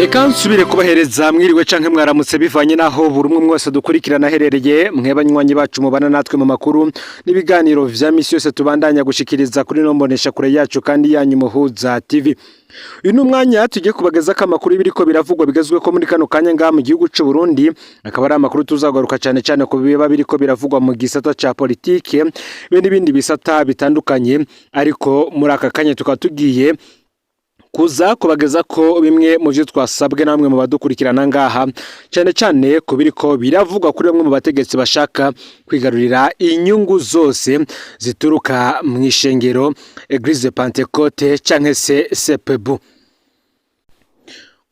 Reka nsubire kubahereza mwiriwe canke mwaramutse bivanye naho buri umwe mwese dukurikirana aherereye mwebanywanyi bacu mubana natwe mu makuru n'ibiganiro vya misi yose tubandanya gushikiriza kuri nombonesha kure yacu kandi yanyu Muhuza TV. Uyu numwanya tugiye kubageza ko amakuru biriko biravugwa bigezwe ko muri kano kanya ngaha mu gihugu c'u Burundi, akaba ari amakuru tuzagaruka cyane cyane ku biba biriko biravugwa mu gisata ca politike be n'ibindi bisata bitandukanye, ariko muri aka kanya tukaba tugiye kuza kubageza ko bimwe mu byo twasabwe na bamwe mu badukurikirana ngaha cyane cyane ko biriko biravugwa kuri bamwe mu bategetsi bashaka kwigarurira inyungu zose zituruka mu ishengero Eglise Pentecote canke se CPB.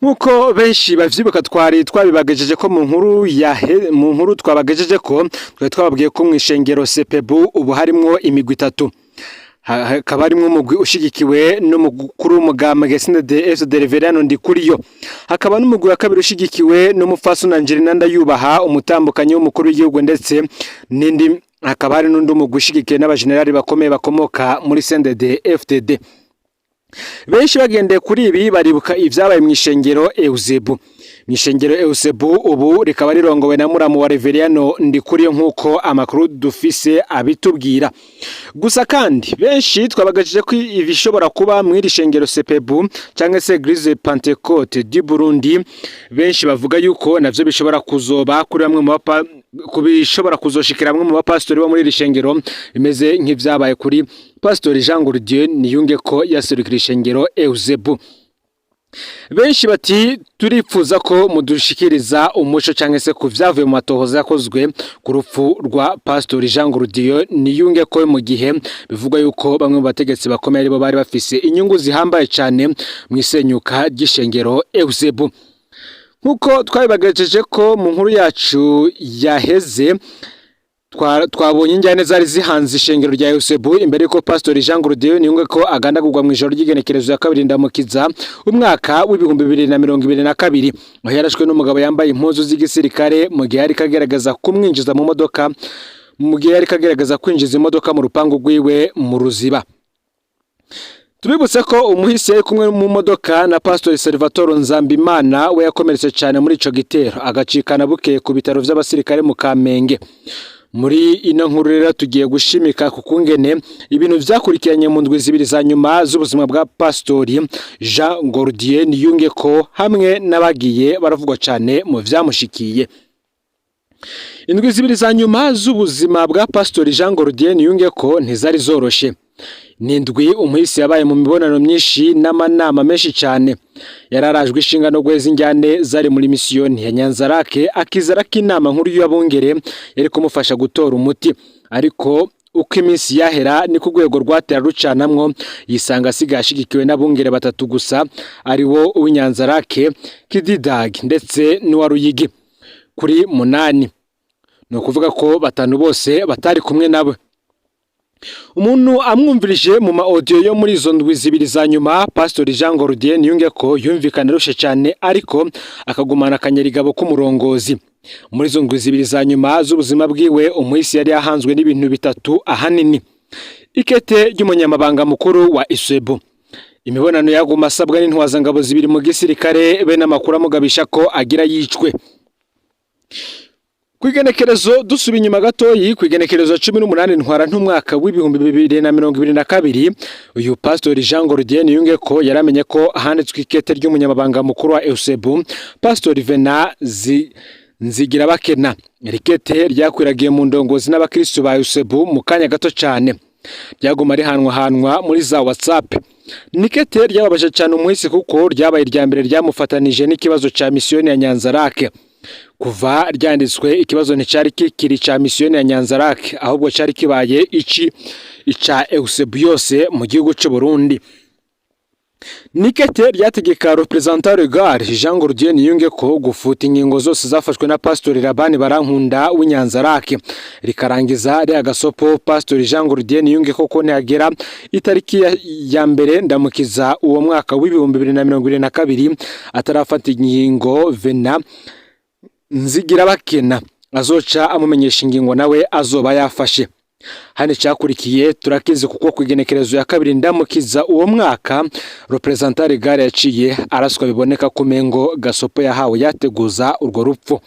Nkuko benshi bavyibuka twabibagejeje ko mu nkuru twabagejeje ko twababwiye ko mu ishengero CPB ubu harimwo imigwi itatu. Hakaba harimwo umugwi ushigikiwe n'umukuru w'umugambwe CNDD-FDD Reverien Ndikuriyo, hakaba n'umugwi wa kabiri ushigikiwe n'umupfasoni Angelina Ndayubaha umutambukanyi w'umukuru w'igihugu, ndetse n'indi hakaba hari n'undi mugwi ushigikiwe n'abajenerali bakomeye bakomoka muri CNDD-FDD. Benshi bagendeye kuri ibi baribuka ivyabaye mu ishengero Eusebu. Mwishengero Eusebu ubu rikaba rirongowe na muramu wa Reverien Ndikuriyo nkuko amakuru dufise abitubwira. Gusa kandi benshi twabagajije ko ibishobora kuba mw'iri shengero CPB canke se Eglise Pentecote du Burundi, benshi bavuga yuko navyo bishobora kuzoba kuri bamwe mu kubishobora kuzoshikira bamwe mu bapastori bo muri iri shengero, bimeze nk'ivyabaye kuri Pastor Jean Gordieu Niyungeko yaserukira ishengero Eusebu. Benshi bati turipfuza ko mudushikiriza umuco canke se kuvyavuye mu matohoza yakozwe ku rupfu rwa Pastor Jean Gordieu Niyungeko, mu gihe bivuga yuko bamwe mu bategetsi bakomeye aribo bari bafise inyungu zihambaye cane mu isenyuka ry'ishengero Eusebu. Nkuko twabibagejeje ko mu nkuru yacu yaheze, twabonye injyane zari zihanze ishengero rya Eusebu imbere ko Pastor Jean Gordieu Niyungeko agandagurwa mu ijoro ry'igenekerezo ya kabiri ndamukiza umwaka w'ibihumbi 2022, aho yarashwe n'umugabo yambaye impuzu z'igisirikare mu gihe yari kagerageza kumwinjiza mu modoka, kwinjiza imodoka mu rupangu rwiwe mu Ruziba. Tubibutse ko umuhisi yari kumwe mu modoka na Pastor Salvatore Nzambimana we yakomeretse cyane muri ico gitero, agacikana bukeye ku bitaro vy'abasirikare mu Kamenge. Muri ino nkuru rero tugiye gushimika ku kungene ibintu vyakurikiranye mu ndwi zibiri za nyuma z'ubuzima bwa Pastori Jean Gordieu Niyungeko hamwe n'abagiye baravugwa cyane mu vyamushikiye. Indwi zibiri za nyuma z'ubuzima bwa Pastori Jean Gordieu Niyungeko ntizari zoroshe. Nindwi umuhisi yabaye mu mibonano myinshi n'amanama menshi cyane. Yararajwe ishinga no gweza injyane zari muri misiyoni ya Nyanzarake, akizera ko inama nkuru y'abungere yari kumufasha gutora umuti, ariko uko iminsi yahera ni ku rwego rwatera rucanamwo, yisanga asigashigikiwe n'abungere batatu gusa, ari wo uw'Inyanzarake, Kididag ndetse n'uwa Ruyigi kuri 8. No kuvuga ko batanu bose batari kumwe nabo. Umuntu amwumvirije mu audio yo muri izo ndwi zibiri za nyuma, Pastor Jean Gordieu Niyungeko yumvikana rushe cyane, ariko akagumana akanyarigabo k'umurongozi. Muri izo ndwi zibiri za nyuma z'ubuzima bwiwe, umuhisi yari yahanzwe n'ibintu bitatu ahanini: ikete ry'umunyamabanga mukuru wa Eusebu, imibonano yaguma asabwa n'intwazangabo zibiri mu gisirikare, be n'amakuru amugabisha ko agira yicwe. Kwigenekerezo dusubi inyuma gatoyi, kwigenekerezo 18 ntwara ntumwaka w'ibihumbi 2022, uyu Pastor Jean Gordieu Niyungeko yaramenye ko handitswe ikete ry'umunyamabanga mukuru wa Eusebu, Pastor Vena Nzigira bakena. Rikete ryakwiragiye mu ndongozi n'abakristo ba Eusebu mu kanya gato cyane, ryaguma rihanwa muri za WhatsApp. Nikete ryababaje cyane umuhisi kuko ryabaye irya mbere ryamufatanije n'ikibazo ca misiyoni ya Nyanzarake. Kuva ryanditswe ikibazo nticari kikiri ca misiyoni ya Nyanzarake, ahubwo cari kibaye ica Eusebu yose mu gihugu c'u Burundi. Nikete ryategeka representant legal Jean Gordieu Niyungeko gufuta ingingo zose zafashwe na Pastor Rabani Barankunda w'Inyanzarake, rikarangiza re agasopo Pastor Jean Gordieu Niyungeko ko ntagera itariki ya mbere ndamukiza uwo mwaka w'ibihumbi 2022 atarafata ingingo. Vena Nzigira bakena azoca amumenyesha ingingo nawe azoba yafashe. hano cyakurikiye turakizi kuko ku igenekerezo ya kabiri ndamukiza uwo mwaka representant legal yaciye araswa biboneka ko mengo gasopo yahawe yateguza urwo rupfu.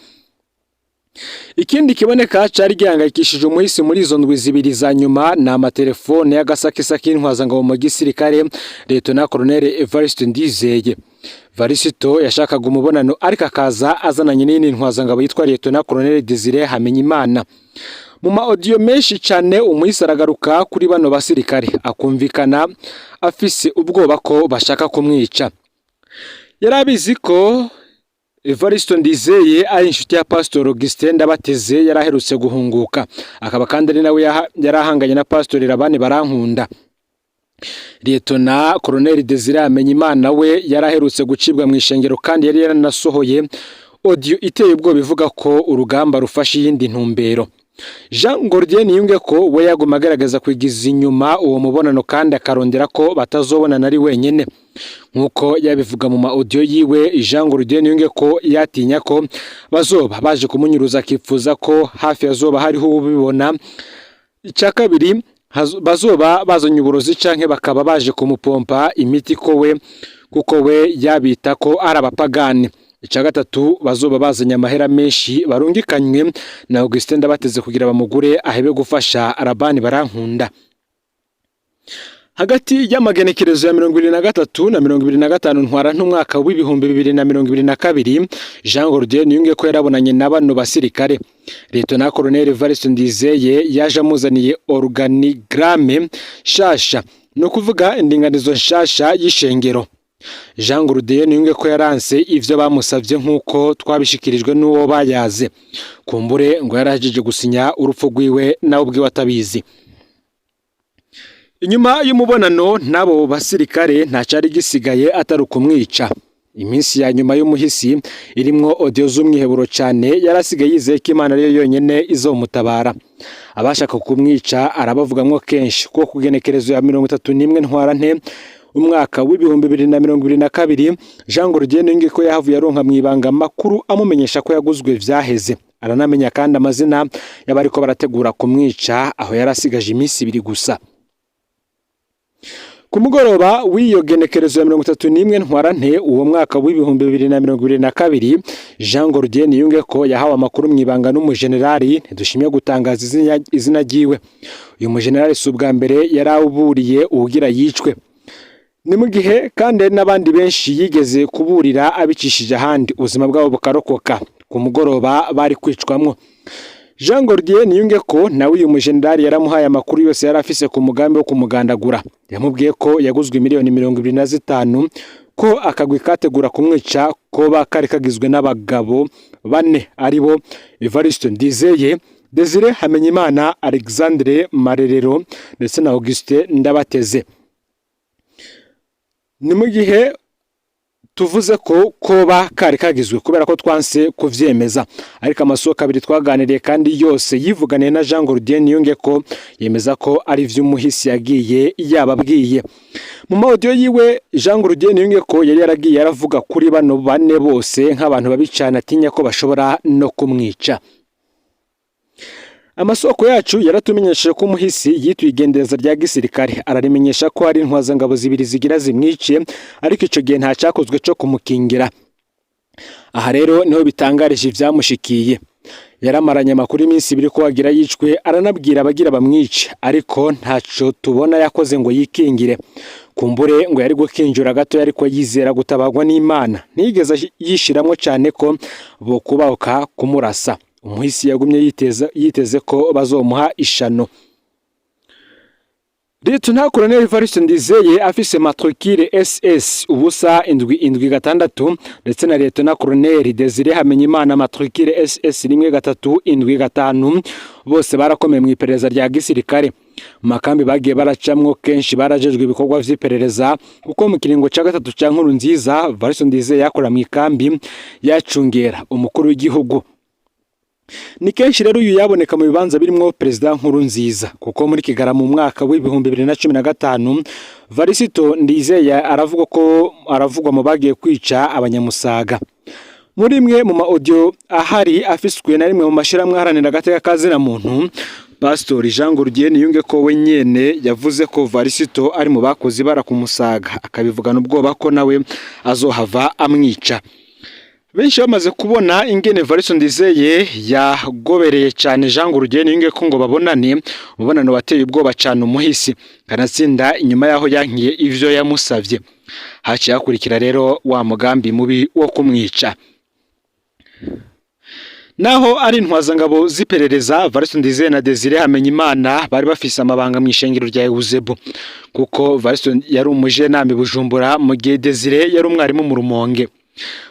Ikindi kiboneka cyari gihangayikishije umuhisi muri izo ndwi zibiri za nyuma na amatelefone y'agasakisaki intwazangabo mu gisirikare Lieutenant Colonel Evariste Ndizeye. Varisito yashakaga umubonano ariko akaza azananye n'indi ntwazangabo yitwa Lieutenant Colonel Desire Hamenyimana. Mu ma audio menshi cyane umuhisi aragaruka kuri bano basirikare akumvikana afise ubwoba ko bashaka kumwica. Yarabizi ko Evariste Ndizeye ari inshuti ya Pastor Augustin Ndabateze yaraherutse guhunguka, akaba kandi ari nawe yarahanganye na Pastor Rabani Barankunda. Lieutenant Colonel Desire Hamenyimana we yaraherutse gucibwa mu ishengero kandi yari yaranasohoye audio iteye ubwo bivuga ko urugamba rufashe yindi ntumbero. Jean Gordien Niyunge ko we yaguma agaragaza kwigiza inyuma uwo mubonano kandi akarondera ko batazobonana ari wenyene. Nkuko yabivuga mu ma audio yiwe, Jean Gordien Niyunge ko yatinya ko bazoba baje kumunyuruza akifuza ko hafi yazoba hariho ubibona. Icya kabiri bazoba bazanye uburozi canke bakaba baje kumupompa imiti kuko we yabita ko ari abapagani. Icya gatatu bazoba bazanye amahera menshi barungikanywe na Augustin Ndabateze kugira bamugure ahebe gufasha Rabani Barankunda. Hagati y'amagenekerezo ya 2023 na 2025 ntwara ntumwaka w'ibihumbi 2022 Jean Gordien Niyunge ko yarabonanye na bano basirikare. Lieutenant Colonel Evariste Ndizeye yaje amuzaniye organigramme shasha no kuvuga indinganizo nshasha y'ishengero. Jean Gordien Niyunge ko yaranse ivyo bamusavye nkuko twabishikirijwe n'uwo bayaze. Kumbure ngo yarajeje gusinya urupfu rwiwe nawe ubwe watabizi. Inyuma y'umubonano nabo basirikare nta cyari gisigaye atari kumwica. Iminsi ya nyuma y'umuhisi irimwo audio z'umwiheburo cyane yarasigaye yizeye ko Imana ariyo yonyene izomutabara. Abashaka kumwica arabavugamwo kenshi ko kugenekerezo ya 31 ntwarante umwaka w'ibihumbi 2022 Jean Gordien Niyunge ko yahavuye aronka mwibanga makuru amumenyesha ko yaguzwe vyaheze. Aranamenya kandi amazina y'abariko barategura kumwica aho yarasigaje iminsi ibiri gusa. Ku mugoroba w'iyo genekerezo ya 31 ntwarante uwo mwaka w'ibihumbi 2022 Jean Gordien Niyunge ko yahawe amakuru mwibanga n'umujenerali ntidushimye gutangaza izina ryiwe. Uyu mujenerali subwa mbere yarawuburiye ugira yicwe. Ni mu gihe kandi n'abandi benshi yigeze kuburira abicishije ahandi ubuzima bwabo bukarokoka. Ku mugoroba bari kwicwamwo. Jean Gordien Niyunge ko nawe uyu mujenerali yaramuhaye amakuru yose yarafise ku mugambi wo kumugandagura. Yamubwiye ko yaguzwe miliyoni 25 ko akagwi kategura kumwica ko bakari kagizwe n'abagabo bane aribo Evariste Ndizeye, Desire Hamenyimana, Alexandre Marerero ndetse na Augustin Ndabateze. Ni mu gihe tuvuze ko koba kari kagizwe kubera ko twanse kuvyemeza, ariko amasoko abiri twaganiriye kandi yose yivuganiye na Jean Gordien Niyunge ko yemeza ko ari vy'umuhisi yagiye yababwiye. Mu audio yiwe Jean Gordien Niyunge ko yari yaragiye aravuga kuri bano bane bose nk'abantu babicana atinya ko bashobora no kumwica. Amasoko yacu yaratumenyesheje ko umuhisi yituye igendereza rya gisirikare, ararimenyesha ko hari intwazangabo zibiri zigira zimwice ariko ico gihe nta cyakozwe cyo kumukingira. Aha rero niho bitangarije ivyamushikiye. Yaramaranye amakuru iminsi ibiri ko wagira yicwe, aranabwira abagira bamwice ariko ntaco tubona yakoze ngo yikingire. Kumbure ngo yari gukinjura gato ariko yizera gutabagwa n'Imana, ntigeze yishiramwo cyane ko bo kubahuka kumurasa. Umuhisi yagumye yiteze ko bazomuha ishano. Lieutenant Colonel Evariste Ndizeye afise matricule SS ubusa indwi gatandatu ndetse na Lieutenant Colonel Desire Hamenyimana matricule SS 1375 bose barakomeye mu iperereza rya gisirikare. Makambi bagiye baracamwo kenshi barajejwe ibikorwa vy'iperereza kuko mu kiringo ca gatatu ca nkuru nziza Evariste Ndizeye yakora mu ikambi yacungera umukuru w'igihugu. Ni kenshi rero uyu yaboneka mu bibanza birimwo President Nkurunziza kuko muri Kigarama mu mwaka w'ibihumbi 2015 Varisito Ndizeye aravugwa mu bagiye kwica abanyamusaga. Muri imwe mu audio ahari afiswe na rimwe mu mashiramwe haranira agateka kazina muntu Pastor Jean Gordier Niyungeko we nyene yavuze ko Varisito ari mu bakozi barakumusaga akabivugana ubwoba ko nawe azohava amwica. Benshi bamaze kubona ingene Varisito Ndizeye yagobereye cyane Jean Gordier Niyungeko ngo babonane, umubonano wateye ubwoba cyane umuhisi kanatsinda inyuma yaho yankiye ivyo yamusavye. Haciye hakurikira rero wa mugambi mubi wo kumwica. Naho ari intwazangabo ziperereza Varisito Ndizeye na Desire Hamenyimana bari bafise amabanga mu ishengero rya Eusebu, kuko Varisito yari umujenami Bujumbura mu gihe Desire yari umwarimu mu Rumonge.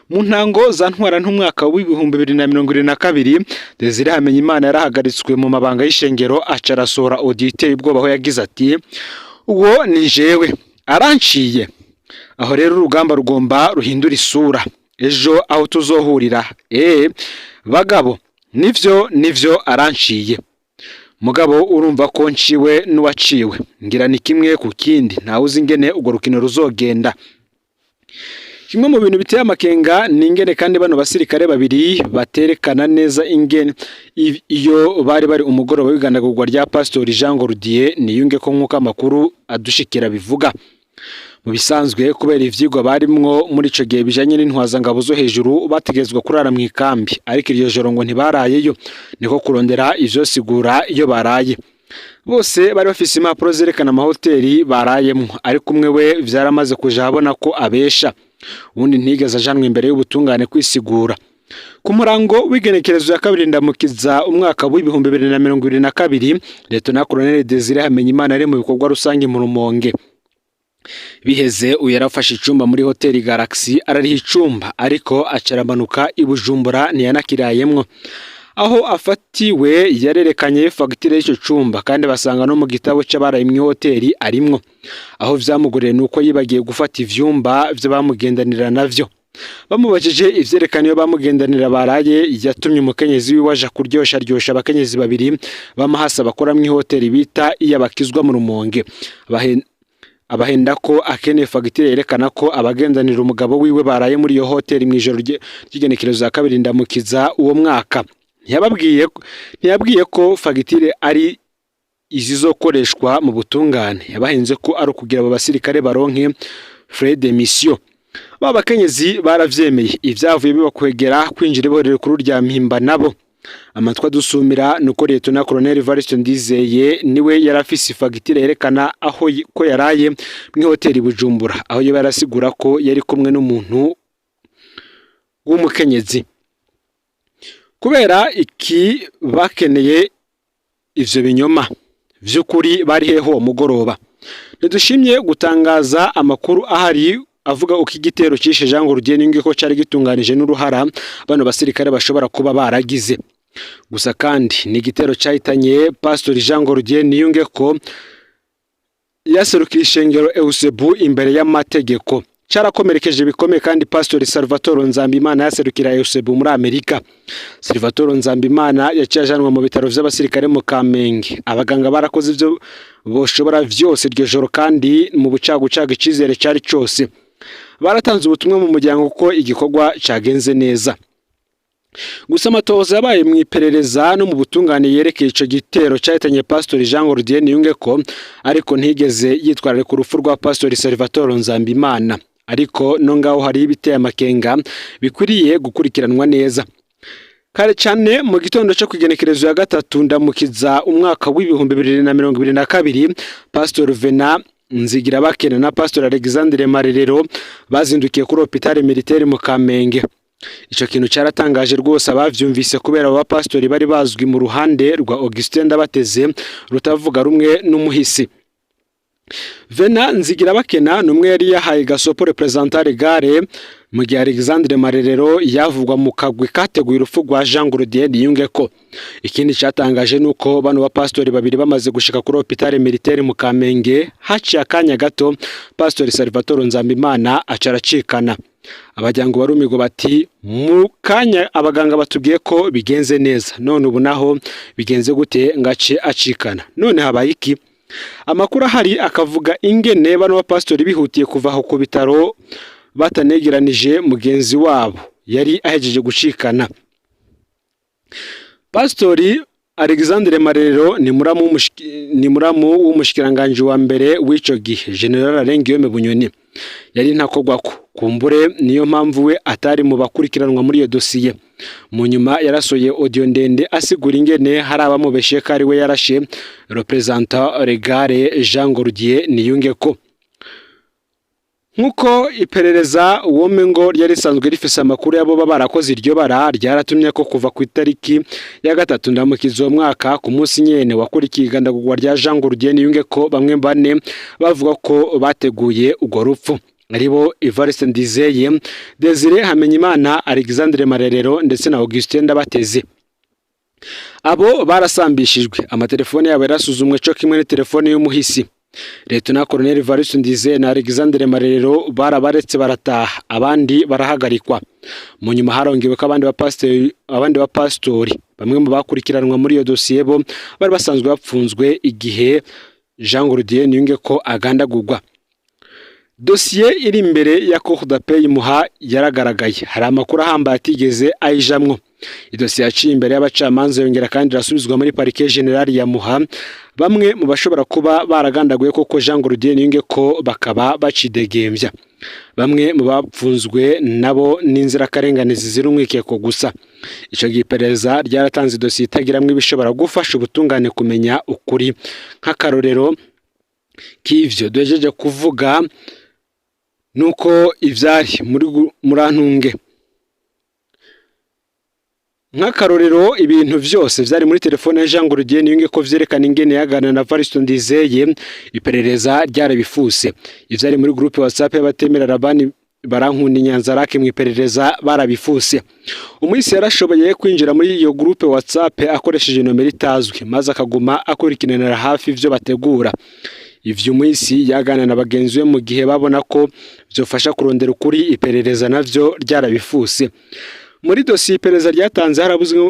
Mu ntango za ntwara ntumwaka w'ibihumbi 2022 Desire Hamenyimana yarahagaritswe mu mabanga y'ishengero acarasora audite ubwoba aho yagize ati uwo ni jewe aranciye. Aho rero urugamba rugomba ruhindura isura. Ejo aho tuzohurira bagabo nivyo aranciye. Mugabo urumva ko nciwe n'uwaciwe, ngira ni kimwe ku kindi, ntawe uzi ingene urwo rukino ruzogenda. Kimwe mu bintu biteye amakenga ni ingene kandi bano basirikare babiri baterekana neza ingene iyo bari umugoroba w'igandagurwa rya Pastor Jean Gordier Niyungeko nk'uko amakuru adushikira bivuga. Mu bisanzwe kubera ivyigwa barimwo muri ico gihe bijanye n'intwazangabo zo hejuru bategezwa kurara mu ikambi, ariko iryo joro ngo ntibarayeyo, niko kurondera ivyo sigura iyo baraye. Bose bari bafise impapuro zerekana amahoteli barayemwo, ariko umwe we vyaramaze kuja habona ko abesha, ubundi ntigeze ajanwa imbere y'ubutungane kwisigura. Ku murango w'igenekerezo ya kabiri ndamukiza umwaka w'ibihumbi 2022 Lieutenant Colonel Desire Hamenyimana ari mu bikorwa rusange mu Rumonge. Biheze uyarafashe icumba muri hoteli Galaxy arariha icumba, ariko acaramanuka i Bujumbura ntiyanakirayemwo. Aho afatiwe yarerekanye fagitire y'icyo cumba, kandi basanga no mu gitabo c'abaraye mu hoteli arimwo. Aho vyamugoreye nuko yibagiye gufata ivyumba vy'abamugendanira navyo. Bamubajije ivyerekana iyo bamugendanira baraye, yatumye umukenyezi wiwe aja kuryosha abakenyezi babiri bamahasa bakora mu hoteli bita iyabakizwa mu Rumonge. Abahenda ko akeneye fagitire yerekana ko abagendanira umugabo wiwe baraye muri iyo hoteli mu ijoro ry'igenekerezo ya kabiri ndamukiza uwo mwaka. Ntiyabwiye ko fagitire ari izizokoreshwa mu butungane, yabahenze ko ari ukugira abo basirikare baronke frais de mission. Babakenyezi baravyemeye, ivyavuye bibakwegera kwinjira iborero kuri rya Mpimba nabo. Amatwa dusumira nuko Lieutenant Colonel Varisito Ndizeye niwe yarafise fagitire yerekana aho ko yaraye mu hoteli Bujumbura, aho yo barasigura ko yari kumwe n'umuntu w'umukenyezi. Kubera iki bakeneye ivyo binyoma vy'ukuri bari heho mugoroba, ntidushimye gutangaza amakuru ahari avuga uko igitero cishe Jean Gordier Niyungeko cari gitunganije n'uruhara bano basirikare bashobora kuba baragize. Gusa kandi ni igitero cahitanye Pastor Jean Gordier Niyungeko yaserukira ishengero Eusebu imbere y'amategeko. Carakomerekeje bikomeye kandi Pastor Salvatore Nzambimana yaserukira Eusebu muri Amerika. Salvatore Nzambimana yacijanwa mu bitaro vy'abasirikare mu Kamenge. Abaganga barakoze ivyo boshobora vyose iryo joro, kandi mu bucagucaga icizere cari cose. Baratanze ubutumwa mu muryango ko igikorwa cagenze neza. Gusa amatohoza yabaye mu iperereza no mu butungane yerekeye ico gitero cahitanye Pastor Jean Gordier Niyungeko, ariko ntigeze yitwarira ku rupfu rwa Pastor Salvatore Nzambimana. Ariko no ngaho hari ibiteye amakenga bikwiriye gukurikiranwa neza. Kare cyane mu gitondo cyo kugenekerezo ya gatatu ndamukiza umwaka w'ibihumbi 2022 Pastor Vena Nzigirabakena na Pastor Alexandre Marerero bazindukiye kuri hôpital militaire mu Kamenge. Ico kintu cyaratangaje rwose abavyumvise, kubera aba pastori bari bazwi mu ruhande rwa Augustin Ndabateze rutavuga rumwe n'umuhisi. Vena Nzigirabakena numwe yari yahaye gasopo representare gare mu gihe Alexandre Marerero yavugwa mu kagwi kateguye urupfu rwa Jean Gordier Niyungeko. Ikindi cyatangaje nuko bano bapastori babiri bamaze gushika kuri hôpital militaire mu Kamenge, haciye akanya gato Pastor Salvatore Nzambimana acaracikana. Abajyango barumigo bati mu kanya abaganga batubwiye ko bigenze neza, none ubu naho bigenze gute ngace acikana, none habaye iki? Amakuru ahari akavuga ingene bano bapastori bihutiye kuva aho ku bitaro batanegeranije mugenzi wabo yari ahejeje gucikana. Pastori Alexandre Marerero ni muramu w'umushikiranganje wa mbere w'ico gihe General Alengiyome Bunyoni yari ntakogwako kumbure niyo mpamvu we atari mu bakurikiranwa muri iyo dosiye. Mu nyuma yarasoye audio ndende asigura ingene hari abamubeshe kari we yarashe representant Regare Jean Gordier Niyungeko. Nkuko iperereza uwome ngo ryari sanzwe rifise amakuru yabo barakoze iryo bara ryaratumye ko kuva ku itariki ya 3 ndamukizo mwaka ku munsi nyene wakurikiye igandagurwa rya Jean Gordier Niyungeko bamwe bane bavuga ko bateguye ugo rupfu aribo Evariste Ndizeye, Desire Hamenyimana, Alexandre Marerero ndetse na Augustin Ndabateze. Abo barasambishijwe amatelefone yabo yarasuzumwe cyo kimwe ni telefone y'umuhisi. Lieutenant Colonel Evariste Ndizeye na Alexandre Marerero barabaretse barataha abandi barahagarikwa. Mu nyuma harongewe ko abandi bapastori bamwe mu bakurikiranwa muri iyo dosiye bo bari basanzwe bapfunzwe igihe Jean Gordier Niyungeko agandagurwa. Dosiye iri imbere ya Cour d'appel Muha yaragaragaye hari amakuru ahambaye atigeze ayijamwo. Idosiye yaciye imbere y'abacamanza yongera kandi rasubizwa muri Parquet General ya Muha. Bamwe mu bashobora kuba baragandaguye koko Jean Gordier Niyungeko bakaba bacidegembya. Bamwe mu bapfunzwe nabo n'inzira karenganizi ziri umwikeko gusa. Ico giperereza ryaratanze dosiye itagiramwe bishobora gufasha ubutungane kumenya ukuri. Nk'akarorero k'ivyo duhejeje kuvuga nuko ivyari muri murantunge. Nk'akarorero ibintu vyose vyari muri telefone ya Jean Gordier Niyungeko vyerekana ingene yagana na Evariste Ndizeye iperereza ryarabifuse. Ivyari muri groupe WhatsApp y'abatemera Rabani Barankunda Nyanzarake mu iperereza barabifuse. Umwisi yarashoboye kwinjira muri iyo groupe WhatsApp akoresheje nomero itazwi maze akaguma akurikiranira hafi ivyo bategura. Ivyo umwisi yagana na bagenzi we mu gihe babona ko vyofasha kurondera ukuri iperereza navyo ryarabifuse. Muri dosiye iperereza ryatanze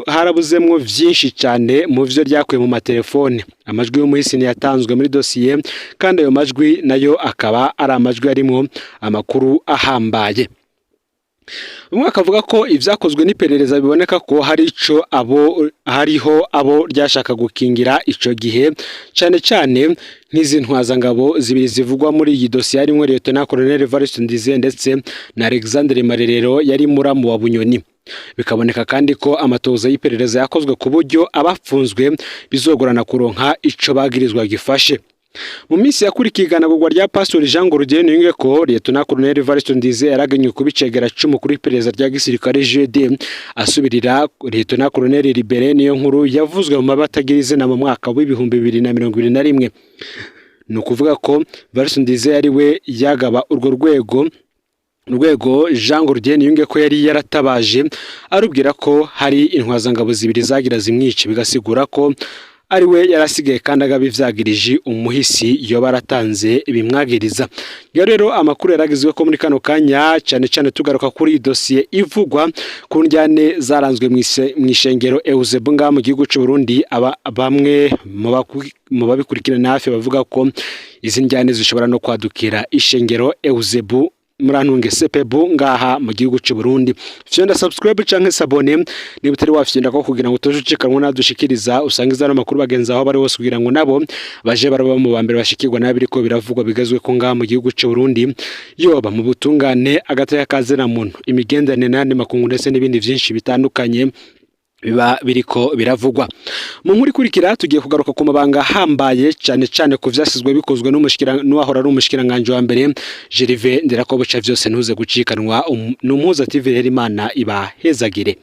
harabuzemwo vyinshi cyane mu vyo ryakuye mu matelefone. Amajwi y'umuhisi yatanzwe muri dosiye kandi ayo majwi nayo akaba ari amajwi arimo amakuru ahambaye. Umwe akavuga ko ivyakozwe n'iperereza biboneka ko hariho abo ryashaka gukingira ico gihe cyane cyane nk'izi ntwazangabo zibiri zivugwa muri iyi dosiye harimo Lieutenant Colonel Evariste Ndizeye ndetse na Alexandre Marerero yari muramu wa Bunyoni. Bikaboneka kandi ko amatoza y'iperereza yakozwe ku buryo abapfunzwe bizogorana kuronka ico bagirizwa gifashe. Mu minsi yakurikiye iganagurwa rya Pastor Jean Gordier Niyungeko, Lieutenant Colonel Evariste Ndizeye yaragenywe kubicegera 10 kuri iperereza rya gisirikare GD asubirira Lieutenant Colonel Libere niyo nkuru yavuzwe mu mabatagirize na mu mwaka wa 2021. Nukuvuga ko Evariste Ndizeye ari we yagaba urwo rwego Jean Gordier Niyungeko yari yaratabaje arubwira ko hari intwazangabo zibiri zagira zimwice, bigasigura ko ari we yarasigaye kandi agabivyagirije umuhisi yo baratanze bimwagiriza. Rero amakuru yaragizwe ko muri kano kanya cyane tugaruka kuri dosiye ivugwa ku njyane zaranzwe mw'ishengero Eusebu nga mu gihugu cy'u Burundi. Bamwe mu babikurikirana hafi bavuga ko izi njyane zishobora no kwadukira ishengero Eusebu murantunge sepebu ngaha mu gihugu cy'u Burundi. Fyonda subscribe canke sabone niba utari wafyenda ko kugira ngo utojucikanwa nadushikiriza usangiza no makuru bagenza aho bari bose kugira ngo nabo baje baraba mu bambere bashikirwa nabiriko biravugwa bigazwe ko ngaha mu gihugu cy'u Burundi yoba mu butungane agataya kazena muntu imigendane nandi makungu ndetse n'ibindi vyinshi bitandukanye biba biriko biravugwa. Mu nkuru ikurikira tugiye kugaruka ku mabanga hambaye cyane ku vyasizwe bikozwe n'uwahora ari umushikiranganje wa mbere Gervais Ndirakobuca vyose ntuze gucikanwa. N'umuhuza TV Imana ibahezagire.